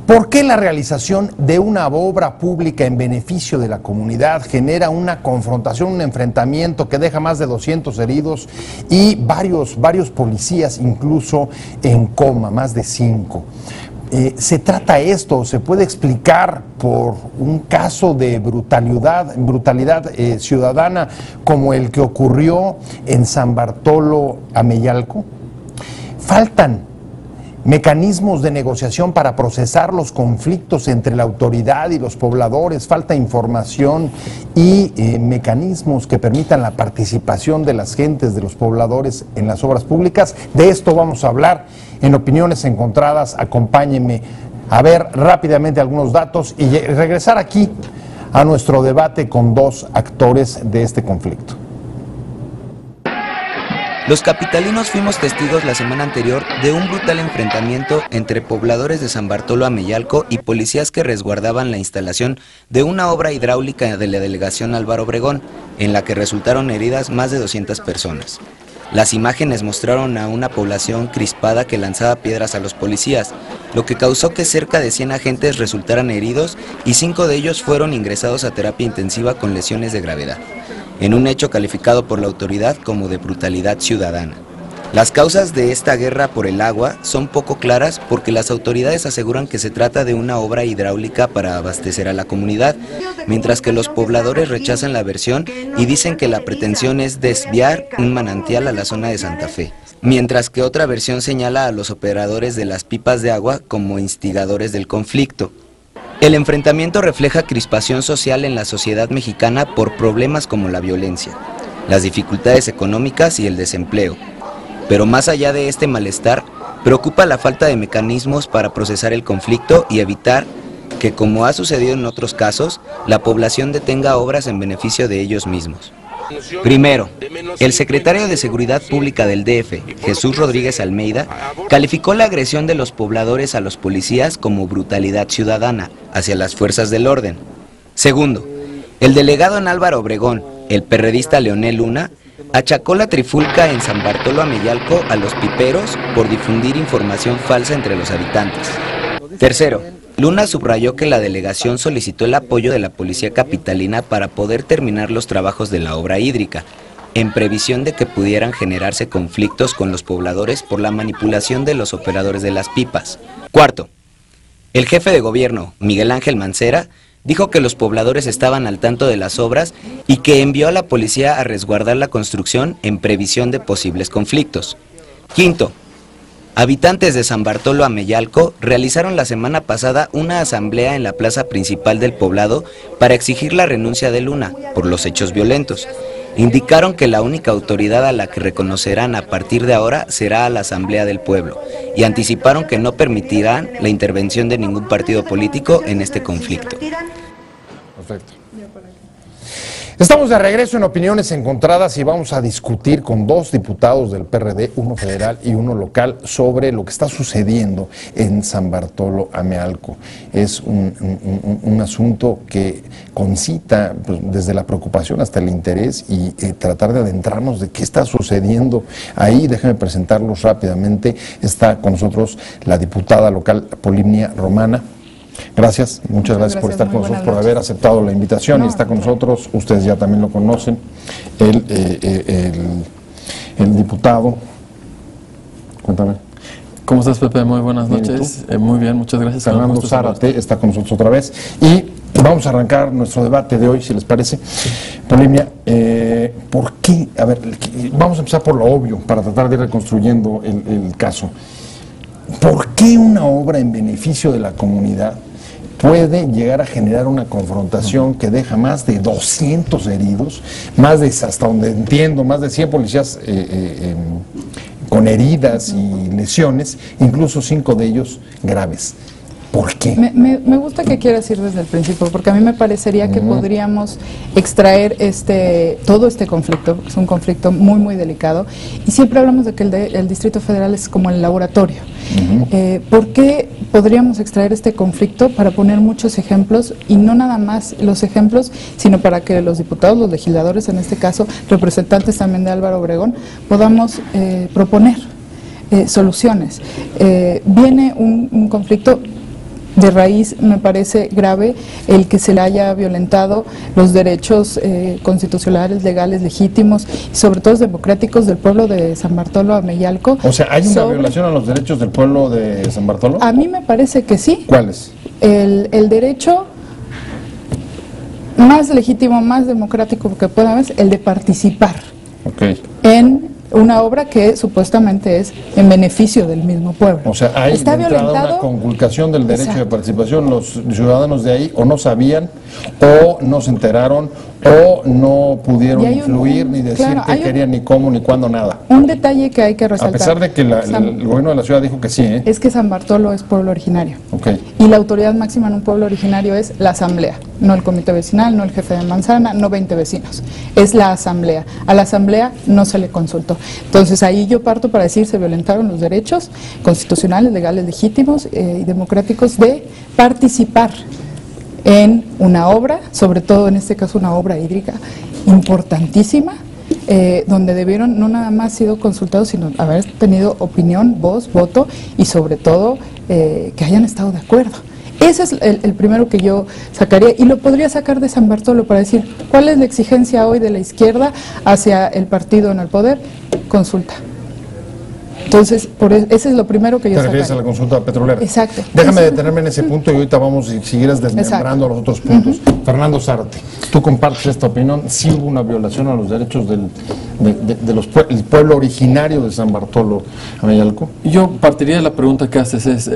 ¿Por qué la realización de una obra pública en beneficio de la comunidad genera una confrontación, un enfrentamiento que deja más de 200 heridos y varios policías incluso en coma, más de 5? ¿Se trata esto? ¿Se puede explicar por un caso de brutalidad ciudadana como el que ocurrió en San Bartolo Ameyalco? ¿Faltan mecanismos de negociación para procesar los conflictos entre la autoridad y los pobladores? ¿Falta información y mecanismos que permitan la participación de las gentes, de los pobladores en las obras públicas? De esto vamos a hablar en Opiniones Encontradas. Acompáñenme a ver rápidamente algunos datos y regresar aquí a nuestro debate con dos actores de este conflicto. Los capitalinos fuimos testigos la semana anterior de un brutal enfrentamiento entre pobladores de San Bartolo Ameyalco y policías que resguardaban la instalación de una obra hidráulica de la delegación Álvaro Obregón, en la que resultaron heridas más de 200 personas. Las imágenes mostraron a una población crispada que lanzaba piedras a los policías, lo que causó que cerca de 100 agentes resultaran heridos y 5 de ellos fueron ingresados a terapia intensiva con lesiones de gravedad, en un hecho calificado por la autoridad como de brutalidad ciudadana. Las causas de esta guerra por el agua son poco claras porque las autoridades aseguran que se trata de una obra hidráulica para abastecer a la comunidad, mientras que los pobladores rechazan la versión y dicen que la pretensión es desviar un manantial a la zona de Santa Fe, mientras que otra versión señala a los operadores de las pipas de agua como instigadores del conflicto. El enfrentamiento refleja crispación social en la sociedad mexicana por problemas como la violencia, las dificultades económicas y el desempleo. Pero más allá de este malestar, preocupa la falta de mecanismos para procesar el conflicto y evitar que, como ha sucedido en otros casos, la población detenga obras en beneficio de ellos mismos. Primero, el secretario de Seguridad Pública del DF, Jesús Rodríguez Almeida, calificó la agresión de los pobladores a los policías como brutalidad ciudadana hacia las fuerzas del orden. Segundo, el delegado en Álvaro Obregón, el perredista Leonel Luna, achacó la trifulca en San Bartolo Ameyalco a los piperos por difundir información falsa entre los habitantes. Tercero, Luna subrayó que la delegación solicitó el apoyo de la policía capitalina para poder terminar los trabajos de la obra hídrica, en previsión de que pudieran generarse conflictos con los pobladores por la manipulación de los operadores de las pipas. Cuarto, el jefe de gobierno, Miguel Ángel Mancera, dijo que los pobladores estaban al tanto de las obras y que envió a la policía a resguardar la construcción en previsión de posibles conflictos. Quinto, habitantes de San Bartolo Ameyalco realizaron la semana pasada una asamblea en la plaza principal del poblado para exigir la renuncia de Luna por los hechos violentos. Indicaron que la única autoridad a la que reconocerán a partir de ahora será a la Asamblea del Pueblo y anticiparon que no permitirán la intervención de ningún partido político en este conflicto. Perfecto. Estamos de regreso en Opiniones Encontradas y vamos a discutir con dos diputados del PRD, uno federal y uno local, sobre lo que está sucediendo en San Bartolo Ameyalco. Es un asunto que concita pues, desde la preocupación hasta el interés y tratar de adentrarnos de qué está sucediendo ahí. Déjenme presentarlos rápidamente. Está con nosotros la diputada local Polinia Romana. Gracias, muchas gracias por estar con nosotros, por haber aceptado la invitación. Y está con nosotros, ustedes ya también lo conocen, el diputado. Cuéntame. ¿Cómo estás, Pepe? Muy buenas noches. Muy bien, muchas gracias. Fernando Zárate está con nosotros otra vez. Y vamos a arrancar nuestro debate de hoy, si les parece. Polinia, ¿por qué? A ver, vamos a empezar por lo obvio, para tratar de ir reconstruyendo el caso. ¿Por qué una obra en beneficio de la comunidad puede llegar a generar una confrontación que deja más de 200 heridos, más de, hasta donde entiendo, más de 100 policías con heridas y lesiones, incluso 5 de ellos graves? ¿Por qué? Me gusta que quieras ir desde el principio, porque a mí me parecería que podríamos extraer todo este conflicto. Es un conflicto muy, muy delicado, y siempre hablamos de que el Distrito Federal es como el laboratorio. ¿Por qué podríamos extraer este conflicto? Para poner muchos ejemplos, y no nada más los ejemplos, sino para que los diputados, los legisladores en este caso, representantes también de Álvaro Obregón, podamos proponer soluciones. Viene un conflicto de raíz me parece grave el que se le haya violentado los derechos constitucionales, legales, legítimos y sobre todo democráticos del pueblo de San Bartolo Ameyalco. O sea, ¿hay una violación a los derechos del pueblo de San Bartolo? A mí me parece que sí. ¿Cuáles? El derecho más legítimo, más democrático que pueda haber, el de participar en una obra que supuestamente es en beneficio del mismo pueblo. O sea, hay está una conculcación del derecho de participación. Los ciudadanos de ahí o no sabían, o no se enteraron, o no pudieron influir, ni decir qué querían, ni cómo, ni cuándo, nada. Un detalle que hay que resaltar. A pesar de que el gobierno de la ciudad dijo que sí, es que San Bartolo es pueblo originario. Y la autoridad máxima en un pueblo originario es la asamblea, no el comité vecinal, no el jefe de manzana, no 20 vecinos. Es la asamblea. A la asamblea no se le consultó. Entonces ahí yo parto para decir se violentaron los derechos constitucionales, legales, legítimos y democráticos de participar en una obra, sobre todo en este caso una obra hídrica importantísima, donde debieron no nada más sido consultados, sino haber tenido opinión, voz, voto y sobre todo que hayan estado de acuerdo. Ese es el primero que yo sacaría, y lo podría sacar de San Bartolo para decir, ¿cuál es la exigencia hoy de la izquierda hacia el partido en el poder? Consulta. Entonces, ese es lo primero que yo sacaría. ¿Te refieres a la consulta petrolera? Exacto. Déjame detenerme en ese punto y ahorita vamos, si siguieras desmembrando los otros puntos. Fernando Zárate, ¿tú compartes esta opinión? ¿Sí hubo una violación a los derechos del pueblo originario de San Bartolo Ameyalco? Yo partiría de la pregunta que haces, es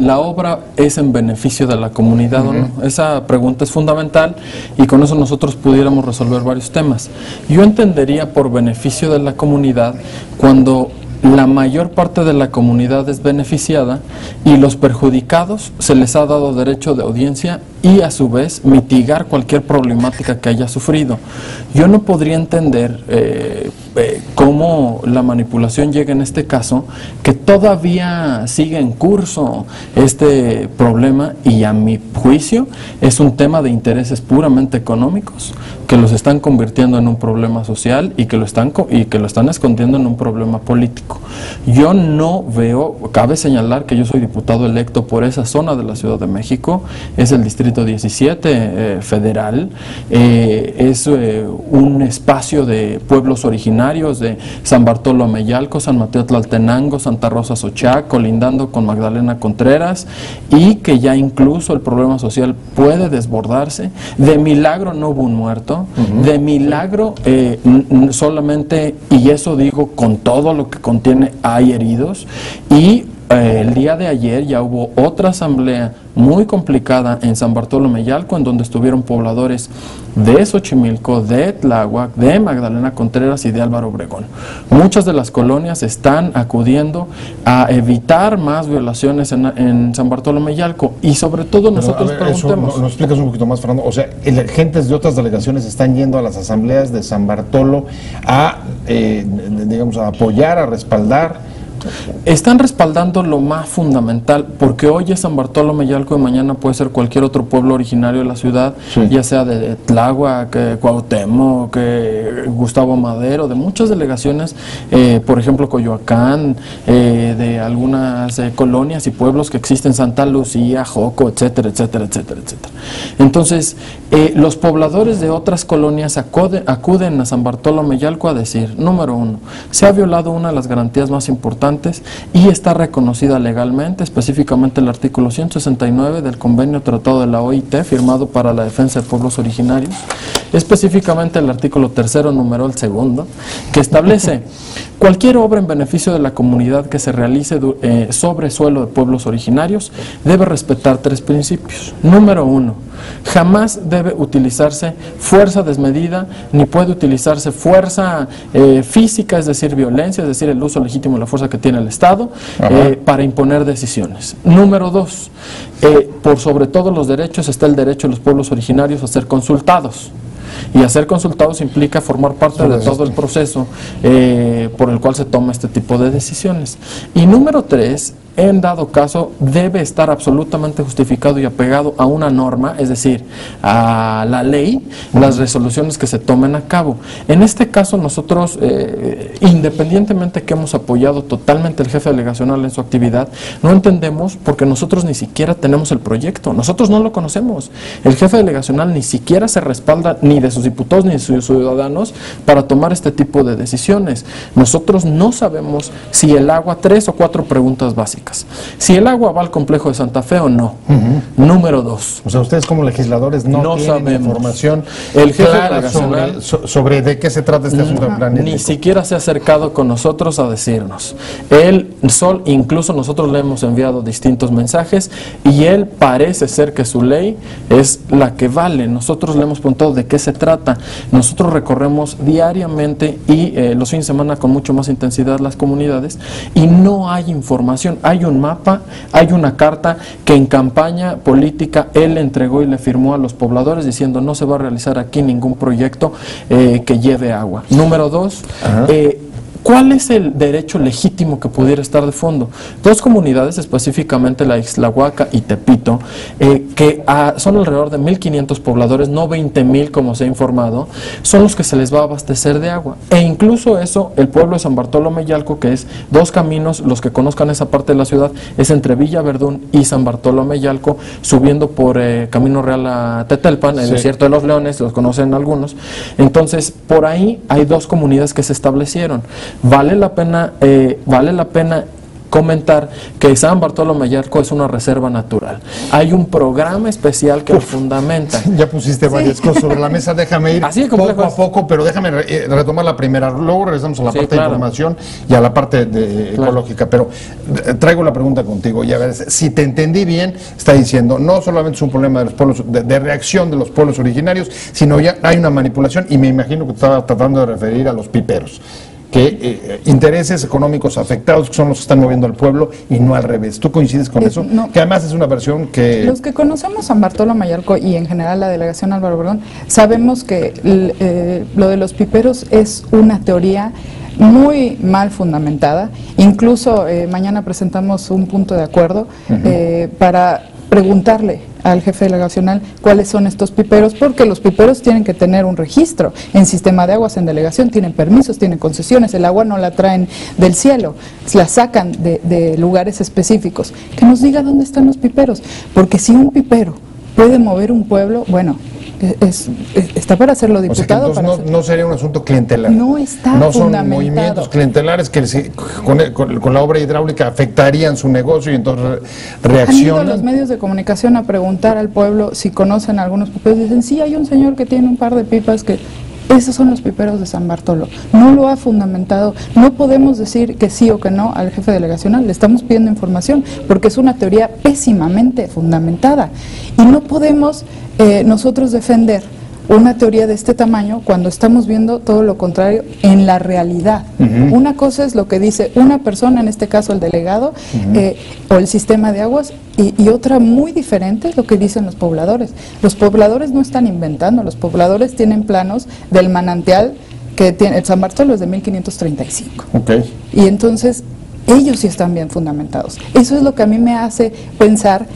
¿la obra es en beneficio de la comunidad o no? Esa pregunta es fundamental y con eso nosotros pudiéramos resolver varios temas. Yo entendería por beneficio de la comunidad cuando la mayor parte de la comunidad es beneficiada y los perjudicados se les ha dado derecho de audiencia y a su vez mitigar cualquier problemática que haya sufrido. Yo no podría entender cómo la manipulación llega en este caso, que todavía sigue en curso este problema y a mi juicio es un tema de intereses puramente económicos que los están convirtiendo en un problema social y que lo están escondiendo en un problema político. Yo no veo, cabe señalar que yo soy diputado electo por esa zona de la Ciudad de México, es el distrito 17 federal, es un espacio de pueblos originarios de San Bartolo Ameyalco, San Mateo Tlaltenango, Santa Rosa Xochac, colindando con Magdalena Contreras, y que ya incluso el problema social puede desbordarse. De milagro no hubo un muerto, de milagro solamente, y eso digo con todo lo que contiene, hay heridos, y el día de ayer ya hubo otra asamblea muy complicada en San Bartolo Ameyalco, en donde estuvieron pobladores de Xochimilco, de Tláhuac, de Magdalena Contreras y de Álvaro Obregón. Muchas de las colonias están acudiendo a evitar más violaciones en San Bartolo Ameyalco y sobre todo nosotros preguntamos. ¿Nos explicas un poquito más, Fernando? O sea, gentes de otras delegaciones están yendo a las asambleas de San Bartolo a, digamos, a apoyar, a respaldar. Están respaldando lo más fundamental, porque hoy es San Bartolo Ameyalco y mañana puede ser cualquier otro pueblo originario de la ciudad, ya sea de Tláhuac, Cuauhtémoc, Gustavo Madero, de muchas delegaciones, por ejemplo Coyoacán, de algunas colonias y pueblos que existen, Santa Lucía, Joco, etcétera, etcétera, etcétera, etcétera. Entonces, los pobladores de otras colonias acuden a San Bartolo Ameyalco a decir, número uno, se ha violado una de las garantías más importantes y está reconocida legalmente, específicamente el artículo 169 del convenio tratado de la OIT, firmado para la defensa de pueblos originarios, específicamente el artículo 3º, numeral 2, que establece cualquier obra en beneficio de la comunidad que se realice sobre suelo de pueblos originarios debe respetar 3 principios. Número 1, jamás debe utilizarse fuerza desmedida, ni puede utilizarse fuerza física, es decir, violencia, es decir, el uso legítimo de la fuerza que tiene el Estado para imponer decisiones. Número 2, por sobre todos los derechos está el derecho de los pueblos originarios a ser consultados. Y a ser consultados implica formar parte de todo el proceso por el cual se toma este tipo de decisiones. Y número 3, en dado caso, debe estar absolutamente justificado y apegado a una norma, es decir, a la ley, las resoluciones que se tomen a cabo. En este caso, nosotros, independientemente que hemos apoyado totalmente al jefe delegacional en su actividad, no entendemos porque nosotros ni siquiera tenemos el proyecto, nosotros no lo conocemos. El jefe delegacional ni siquiera se respalda ni de sus diputados ni de sus ciudadanos para tomar este tipo de decisiones. Nosotros no sabemos si el agua, 3 o 4 preguntas básicas. Si el agua va al complejo de Santa Fe o no. Número 2. O sea, ustedes como legisladores no tienen sabemos. Información el jefe clara delegacional sobre de qué se trata este asunto del plan ni siquiera se ha acercado con nosotros a decirnos. Incluso nosotros le hemos enviado distintos mensajes y él parece ser que su ley es la que vale. Nosotros le hemos preguntado de qué se trata. Nosotros recorremos diariamente y los fines de semana con mucho más intensidad las comunidades y no hay información. Hay un mapa, hay una carta que en campaña política él entregó y le firmó a los pobladores diciendo no se va a realizar aquí ningún proyecto que lleve agua. Número 2, ¿cuál es el derecho legítimo que pudiera estar de fondo? 2 comunidades, específicamente la Ixtlahuaca y Tepito, que son alrededor de 1,500 pobladores, no 20,000 como se ha informado, son los que se les va a abastecer de agua. E incluso eso, el pueblo de San Bartolo Ameyalco, que es 2 caminos, los que conozcan esa parte de la ciudad, es entre Villa Verdún y San Bartolo Ameyalco, subiendo por Camino Real a Tetelpan, el Desierto de los Leones, los conocen algunos. Entonces, por ahí hay 2 comunidades que se establecieron. Vale la pena comentar que San Bartolo Ameyalco es una reserva natural. Hay un programa especial que lo fundamenta. Ya pusiste varias cosas sobre la mesa, déjame ir Así poco a poco, pero déjame retomar la primera. Luego regresamos a la parte de información y a la parte ecológica. Pero traigo la pregunta contigo y a ver, si te entendí bien, está diciendo, no solamente es un problema de los pueblos, de reacción de los pueblos originarios, sino ya hay una manipulación y me imagino que estaba tratando de referir a los piperos. Que intereses económicos afectados son los que están moviendo al pueblo y no al revés. ¿Tú coincides con eso? No. Que además es una versión que... Los que conocemos San Bartolo Ameyalco y en general la delegación Álvaro Obregón, sabemos que lo de los piperos es una teoría muy mal fundamentada. Incluso mañana presentamos un punto de acuerdo para preguntarle al jefe delegacional cuáles son estos piperos, porque los piperos tienen que tener un registro en sistema de aguas, en delegación, tienen permisos, tienen concesiones, el agua no la traen del cielo, la sacan de lugares específicos. Que nos diga dónde están los piperos, porque si un pipero puede mover un pueblo, bueno, está para hacerlo diputado. O sea que no sería un asunto clientelar. No está No son fundamentado. movimientos clientelares que con la obra hidráulica afectarían su negocio y entonces reaccionan. Han ido los medios de comunicación a preguntar al pueblo si conocen algunos piperos. Dicen, sí, hay un señor que tiene un par de pipas que... Esos son los piperos de San Bartolo. No lo ha fundamentado. No podemos decir que sí o que no al jefe delegacional. Le estamos pidiendo información porque es una teoría pésimamente fundamentada. Y no podemos nosotros defender una teoría de este tamaño cuando estamos viendo todo lo contrario en la realidad. Una cosa es lo que dice una persona, en este caso el delegado, o el sistema de aguas, y otra muy diferente es lo que dicen los pobladores. Los pobladores no están inventando, los pobladores tienen planos del manantial que tiene el San Bartolo es de 1535. Y entonces ellos sí están bien fundamentados. Eso es lo que a mí me hace pensar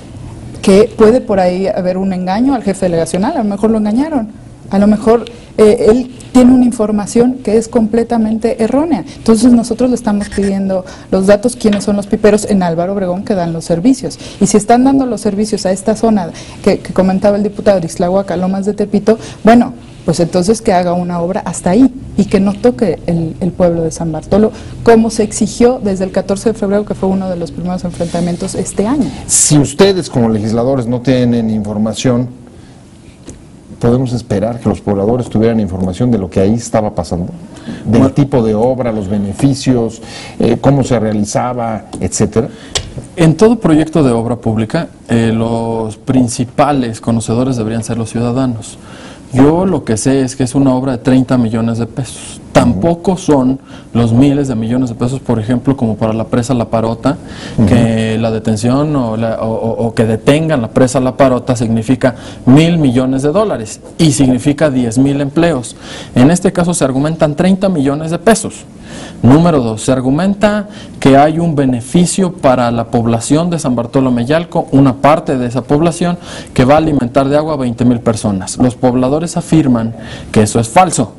que puede por ahí haber un engaño al jefe delegacional. A lo mejor lo engañaron, a lo mejor él tiene una información que es completamente errónea. Entonces nosotros le estamos pidiendo los datos, quiénes son los piperos en Álvaro Obregón que dan los servicios. Y si están dando los servicios a esta zona que comentaba el diputado de Ixtlahuaca, Lomas de Tepito, bueno, pues entonces que haga una obra hasta ahí y que no toque el pueblo de San Bartolo, como se exigió desde el 14 de febrero, que fue uno de los primeros enfrentamientos este año. Si ustedes como legisladores no tienen información, ¿podemos esperar que los pobladores tuvieran información de lo que ahí estaba pasando? Del tipo de obra, los beneficios, cómo se realizaba, etcétera. En todo proyecto de obra pública, los principales conocedores deberían ser los ciudadanos. Yo lo que sé es que es una obra de 30 millones de pesos. Tampoco son los miles de millones de pesos, por ejemplo, como para la presa La Parota, que la detención o que detengan la presa La Parota significa $1,000 millones y significa 10,000 empleos. En este caso se argumentan 30 millones de pesos. Número 2, se argumenta que hay un beneficio para la población de San Bartolo Meyalco, una parte de esa población que va a alimentar de agua a 20,000 personas. Los pobladores afirman que eso es falso,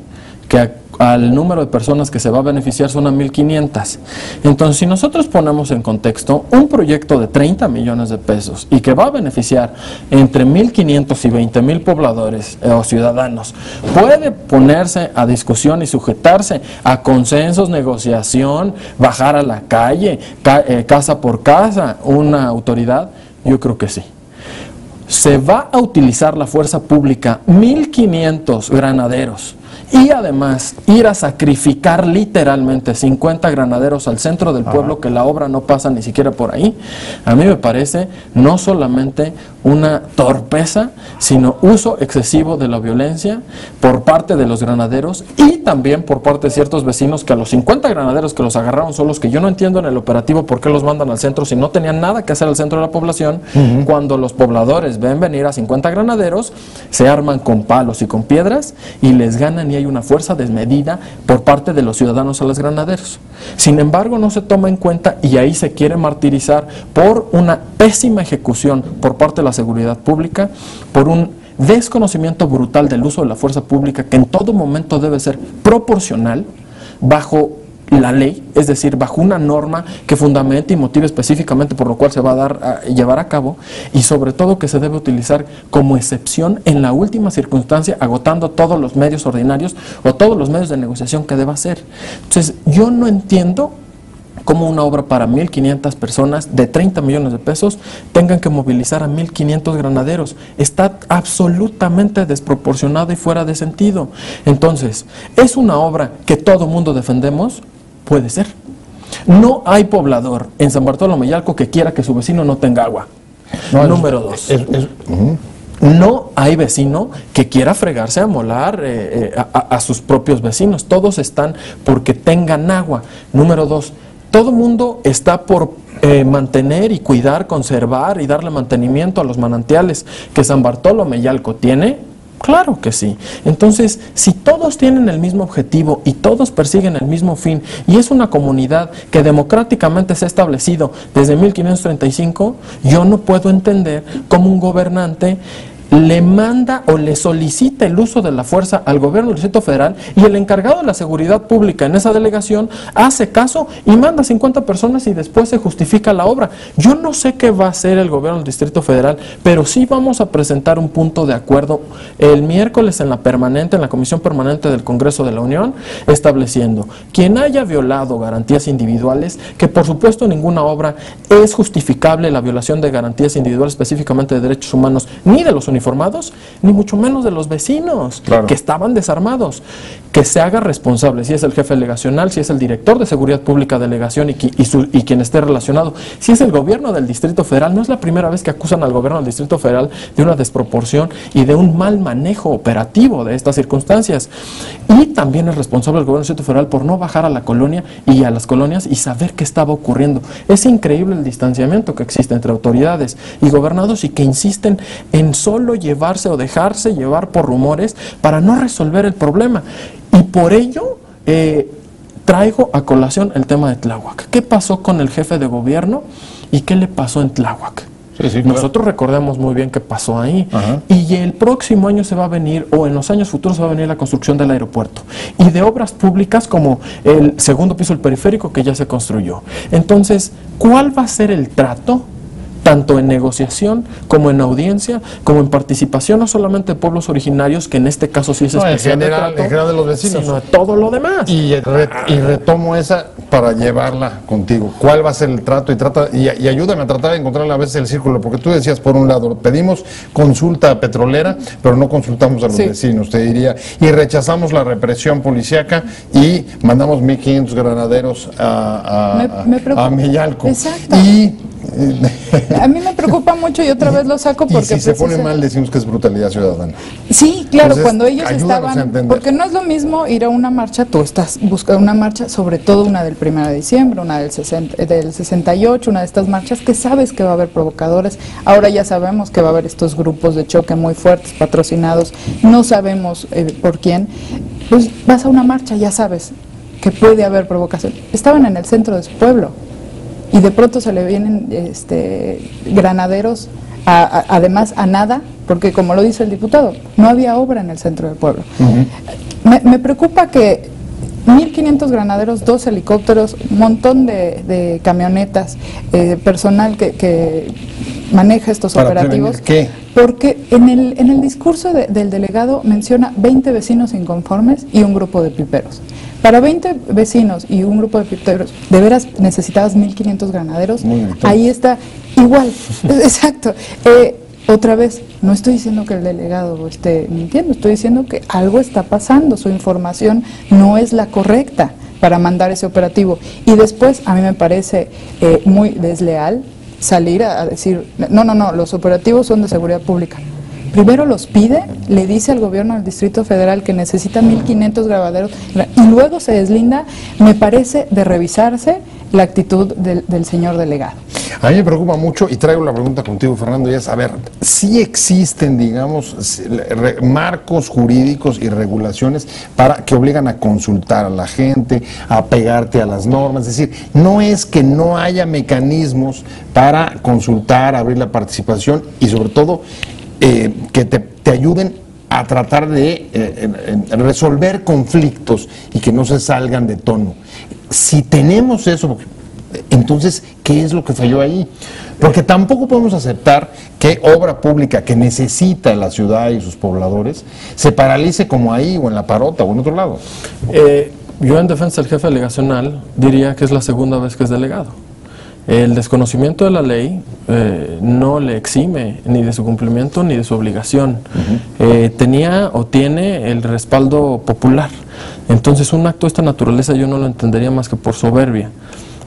que al número de personas que se va a beneficiar son a 1,500. Entonces, si nosotros ponemos en contexto un proyecto de 30 millones de pesos y que va a beneficiar entre 1,500 y 20,000 pobladores o ciudadanos, puede ponerse a discusión y sujetarse a consensos, negociación, bajar a la calle, casa por casa, una autoridad. Yo creo que sí. Se va a utilizar la fuerza pública, 1,500 granaderos, y además ir a sacrificar literalmente 50 granaderos al centro del pueblo, que la obra no pasa ni siquiera por ahí. A mí me parece no solamente una torpeza, sino uso excesivo de la violencia por parte de los granaderos y también por parte de ciertos vecinos, que a los 50 granaderos que los agarraron son los que yo no entiendo en el operativo por qué los mandan al centro si no tenían nada que hacer al centro de la población. Cuando los pobladores ven venir a 50 granaderos, se arman con palos y con piedras y les ganan, y hay una fuerza desmedida por parte de los ciudadanos a los granaderos. Sin embargo, no se toma en cuenta, y ahí se quiere martirizar por una pésima ejecución por parte de la seguridad pública, por un desconocimiento brutal del uso de la fuerza pública, que en todo momento debe ser proporcional, bajo la ley, es decir, bajo una norma que fundamente y motive específicamente por lo cual se va a llevar a cabo, y sobre todo que se debe utilizar como excepción en la última circunstancia, agotando todos los medios ordinarios o todos los medios de negociación que deba hacer. Entonces, yo no entiendo cómo una obra para 1,500 personas de 30 millones de pesos tengan que movilizar a 1,500 granaderos. Está absolutamente desproporcionado y fuera de sentido. Entonces, ¿es una obra que todo mundo defendemos? Puede ser. No hay poblador en San Bartolo Meyalco que quiera que su vecino no tenga agua. No, número 2. No hay vecino que quiera fregarse a molar a sus propios vecinos. Todos están porque tengan agua. Número 2. Todo mundo está por mantener y cuidar, conservar y darle mantenimiento a los manantiales que San Bartolo Meyalco tiene. Claro que sí. Entonces, si todos tienen el mismo objetivo y todos persiguen el mismo fin, y es una comunidad que democráticamente se ha establecido desde 1535, yo no puedo entender cómo un gobernante le manda o le solicita el uso de la fuerza al gobierno del Distrito Federal, y el encargado de la seguridad pública en esa delegación hace caso y manda 50 personas y después se justifica la obra. Yo no sé qué va a hacer el gobierno del Distrito Federal, pero sí vamos a presentar un punto de acuerdo el miércoles en la Comisión Permanente del Congreso de la Unión, estableciendo quien haya violado garantías individuales, que por supuesto ninguna obra es justificable la violación de garantías individuales, específicamente de derechos humanos, ni de los uniformados, ni mucho menos de los vecinos, claro, que estaban desarmados. Que se haga responsable, si es el jefe delegacional, si es el director de seguridad pública delegación y quien esté relacionado, si es el gobierno del Distrito Federal. No es la primera vez que acusan al gobierno del Distrito Federal de una desproporción y de un mal manejo operativo de estas circunstancias. Y también es responsable el gobierno del Distrito Federal por no bajar a la colonia y a las colonias y saber qué estaba ocurriendo. Es increíble el distanciamiento que existe entre autoridades y gobernados, y que insisten en solo llevarse o dejarse llevar por rumores para no resolver el problema. Y por ello traigo a colación el tema de Tláhuac. ¿Qué pasó con el jefe de gobierno y qué le pasó en Tláhuac? Sí, nosotros recordemos muy bien qué pasó ahí. Y el próximo año se va a venir, o en los años futuros se va a venir, la construcción del aeropuerto y de obras públicas como el segundo piso del periférico, que ya se construyó. Entonces, ¿cuál va a ser el trato? Tanto en negociación, como en audiencia, como en participación, no solamente de pueblos originarios, que en este caso sí es especial, en general de los vecinos, sino de todo lo demás. Y retomo esa para llevarla contigo. ¿Cuál va a ser el trato? Y ayúdame a tratar de encontrar a veces el círculo, porque tú decías, por un lado, pedimos consulta petrolera, pero no consultamos a los vecinos, te diría, y rechazamos la represión policíaca y mandamos 1,500 granaderos a Meyalco. Exacto. A mí me preocupa mucho, y otra vez lo saco porque... Y si se pone mal, decimos que es brutalidad ciudadana. Sí, claro. Entonces, cuando ellos estaban... Porque no es lo mismo ir a una marcha, tú estás buscando una marcha, sobre todo una del 1 de diciembre, una del 68, una de estas marchas que sabes que va a haber provocadores. Ahora ya sabemos que va a haber estos grupos de choque muy fuertes, patrocinados, no sabemos por quién. Pues vas a una marcha, ya sabes, que puede haber provocación. Estaban en el centro de su pueblo y de pronto se le vienen granaderos, además a nada, porque como lo dice el diputado, no había obra en el centro del pueblo. Me preocupa que 1.500 granaderos, 2 helicópteros, un montón de camionetas, personal que maneja estos operativos. ¿Qué? Porque en el discurso del delegado menciona 20 vecinos inconformes y un grupo de piperos. Para 20 vecinos y un grupo de piperos, ¿de veras necesitabas 1.500 granaderos? Ahí está, igual, exacto. Otra vez, no estoy diciendo que el delegado esté mintiendo, estoy diciendo que algo está pasando, su información no es la correcta para mandar ese operativo. Y después, a mí me parece muy desleal salir a decir, no, los operativos son de seguridad pública. Primero los pide, le dice al gobierno del Distrito Federal que necesita 1.500 granaderos y luego se deslinda. Me parece de revisarse la actitud del señor delegado. A mí me preocupa mucho, y traigo la pregunta contigo, Fernando, y es, a ver, si existen, digamos, marcos jurídicos y regulaciones para que obligan a consultar a la gente, a pegarte a las normas, es decir, no es que no haya mecanismos para consultar, abrir la participación y sobre todo que te ayuden a tratar de resolver conflictos y que no se salgan de tono. Si tenemos eso, entonces, ¿qué es lo que falló ahí? Porque tampoco podemos aceptar que obra pública que necesita la ciudad y sus pobladores se paralice como ahí o en La Parota o en otro lado. Yo en defensa del jefe delegacional diría que es la segunda vez que es delegado. El desconocimiento de la ley no le exime ni de su cumplimiento ni de su obligación. Tenía o tiene el respaldo popular. Entonces un acto de esta naturaleza yo no lo entendería más que por soberbia.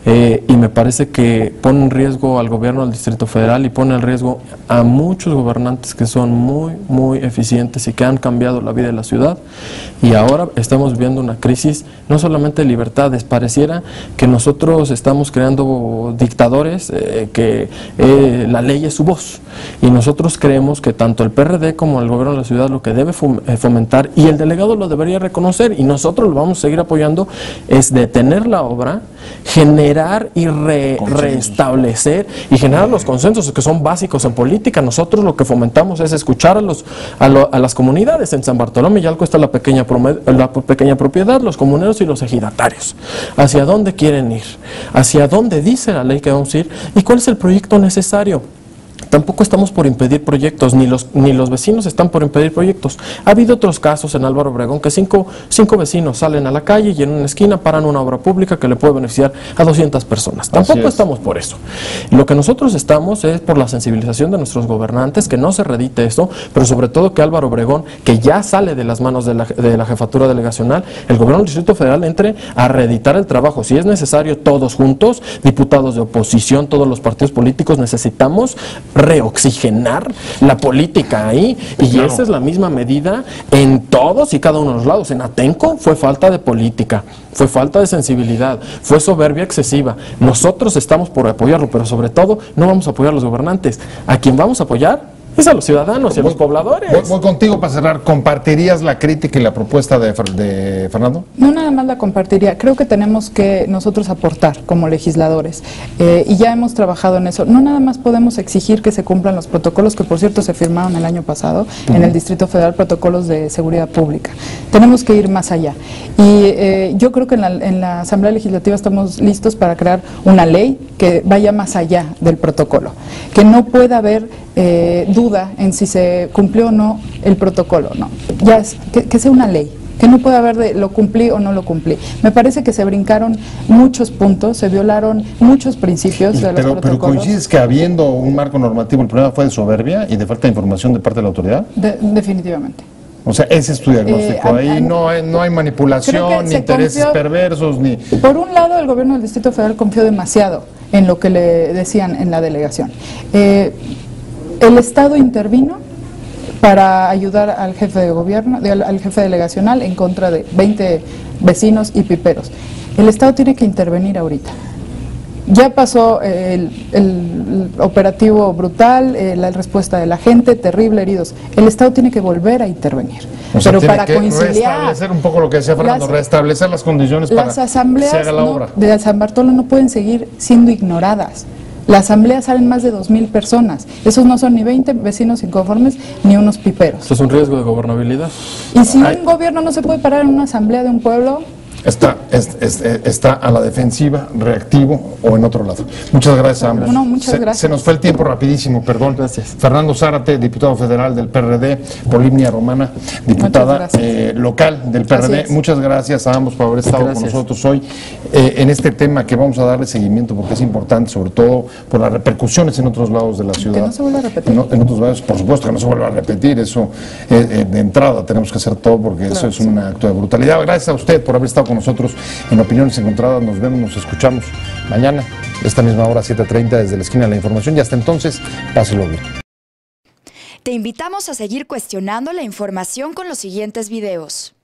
Y me parece que pone en riesgo al gobierno del Distrito Federal y pone en riesgo a muchos gobernantes que son muy eficientes y que han cambiado la vida de la ciudad. Y ahora estamos viendo una crisis no solamente de libertades, pareciera que nosotros estamos creando dictadores, que la ley es su voz. Y nosotros creemos que tanto el PRD como el gobierno de la ciudad lo que debe fomentar, y el delegado lo debería reconocer, y nosotros lo vamos a seguir apoyando, es detener la obra, generar y restablecer y generar los consensos que son básicos en política. Nosotros lo que fomentamos es escuchar a las comunidades. En San Bartolomé y Alco está la pequeña propiedad, los comuneros y los ejidatarios. ¿Hacia dónde quieren ir? ¿Hacia dónde dice la ley que vamos a ir? ¿Y cuál es el proyecto necesario? Tampoco estamos por impedir proyectos, ni los vecinos están por impedir proyectos. Ha habido otros casos en Álvaro Obregón que cinco vecinos salen a la calle y en una esquina paran una obra pública que le puede beneficiar a 200 personas. Tampoco estamos por eso. Lo que nosotros estamos es por la sensibilización de nuestros gobernantes, que no se redite esto, pero sobre todo que Álvaro Obregón, que ya sale de las manos de la jefatura delegacional, el gobierno del Distrito Federal entre a reeditar el trabajo. Si es necesario, todos juntos, diputados de oposición, todos los partidos políticos, necesitamos reoxigenar la política ahí, y claro, esa es la misma medida en todos y cada uno de los lados. En Atenco fue falta de política, fue falta de sensibilidad, fue soberbia excesiva. Nosotros estamos por apoyarlo, pero sobre todo no vamos a apoyar a los gobernantes. ¿A quién vamos a apoyar? Es a los ciudadanos y a los pobladores. Voy contigo para cerrar. ¿Compartirías la crítica y la propuesta de Fernando? No nada más la compartiría. Creo que tenemos que nosotros aportar como legisladores. Y ya hemos trabajado en eso. No nada más podemos exigir que se cumplan los protocolos, que por cierto se firmaron el año pasado en el Distrito Federal, protocolos de seguridad pública. Tenemos que ir más allá. Y yo creo que en la Asamblea Legislativa estamos listos para crear una ley que vaya más allá del protocolo. Que no pueda haber duda en si se cumplió o no el protocolo, no, ya es que sea una ley, que no pueda haber de lo cumplí o no lo cumplí. Me parece que se brincaron muchos puntos, se violaron muchos principios de los protocolos. Pero ¿coincides que habiendo un marco normativo el problema fue de soberbia y de falta de información de parte de la autoridad? Definitivamente. O sea, ese es tu diagnóstico. Ahí no hay manipulación, ni intereses perversos, ni... Por un lado, el gobierno del Distrito Federal confió demasiado en lo que le decían en la delegación. El Estado intervino para ayudar al jefe de gobierno, al jefe delegacional en contra de 20 vecinos y piperos. El Estado tiene que intervenir ahorita. Ya pasó el operativo brutal, la respuesta de la gente, terrible, heridos. El Estado tiene que volver a intervenir. O sea, pero tiene para que conciliar, restablecer un poco lo que decía Fernando, restablecer las condiciones para las que se asambleas haga la obra. de San Bartolo no pueden seguir siendo ignoradas. La asamblea salen más de 2,000 personas. Esos no son ni 20 vecinos inconformes ni unos piperos. Esto es un riesgo de gobernabilidad. Y si un gobierno no se puede parar en una asamblea de un pueblo, está a la defensiva, reactivo o en otro lado. Muchas gracias a ambos. No, muchas gracias. Se nos fue el tiempo rapidísimo, perdón. Gracias. Fernando Zárate, diputado federal del PRD, Polimnia Romana, diputada local del PRD. Muchas gracias a ambos por haber estado con nosotros hoy en este tema que vamos a darle seguimiento porque es importante, sobre todo por las repercusiones en otros lados de la ciudad. que no se vuelva a repetir. En otros lados, por supuesto que no se vuelva a repetir, eso de entrada tenemos que hacer todo porque eso es un acto de brutalidad. Gracias a usted por haber estado con nosotros en Opiniones Encontradas. Nos vemos, nos escuchamos mañana, esta misma hora, 7:30, desde la esquina de la información. Y hasta entonces, páselo bien. Te invitamos a seguir cuestionando la información con los siguientes videos.